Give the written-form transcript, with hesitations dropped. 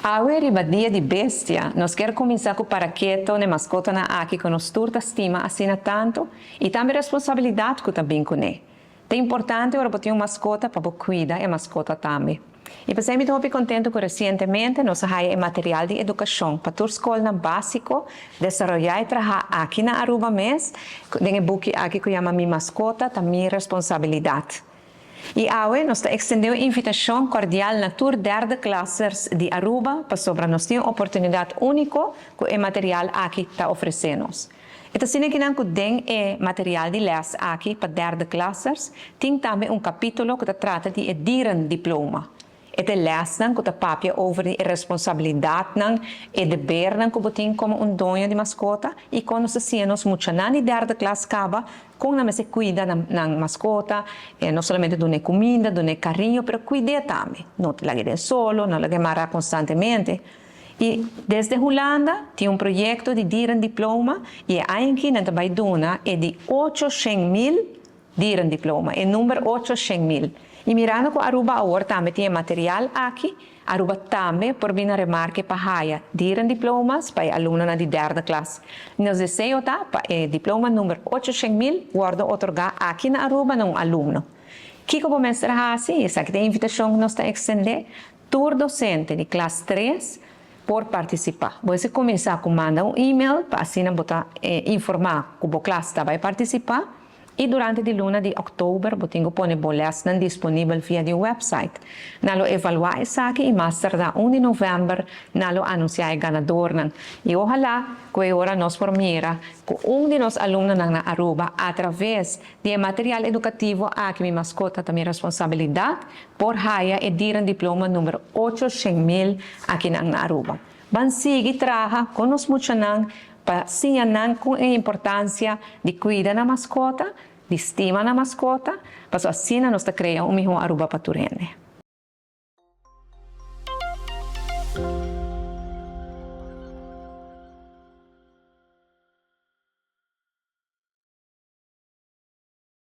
Awe ribadia di bestia, nós quer começar com paraqueto, ne mascota na aqui com nos turta estima assim tanto e também responsabilidade que também com ele. É importante agora botar uma mascota para cuidar a mascota também. E para ser muito contente que recentemente nós temos material de educação para toda escola básico desenvolver e trabalhar aqui na Aruba mês, tem book aqui que chama Mi Mascota, também responsabilidade. E agora nós estendemos a invitação cordial na tour derde classes de Aruba para sobre nós ter uma oportunidade única que o material aqui está oferecendo. Então, se não tem material de les aqui para derde classes, tem também capítulo que trata de dieren diploma. Het les dan que papia over de responsabilidade nan e deber nan que botin como dono de mascota e quando se siemos mucho nan de derde classe caba com na se cuida nan mascota não somente done comida, done carinho, pero cuide também. Não te lague solo, não lague mara constantemente. E desde Holanda tem projeto de dieren diploma e aqui na Baiduna é de 800.000 dieren diploma, é número 800.000. E mirando com Aruba agora também tem material aqui, Aruba também por vir na remarque para haya dieren diplomas para alunos de derde classe. Nós desejamos para diploma número 800.000 guarda otorgar aqui na Aruba num aluno. Que como mestre assim, essa aqui tem invitação que nós está extender, tour docente de classe 3 por participar. Você começar com mandar e-mail para assim botar informar que a classe vai participar. E durante a luna de outubro, eu ponho boletos disponível via o website. Nalo evaluar isso aqui e mais tarde 1 de novembro, nalo anunciar o ganador. E ojalá que agora nós formira que de nós alunos na Aruba, através de material educativo, aqui minha mascota também responsabilidade, por haya e diren diploma número 800.000 aqui na Aruba. Van seguir trabalhar com nós muito para ensinar com a importância de cuidar da mascota, de estima na mascota, para assim nós criamos um melhor Aruba para Turene.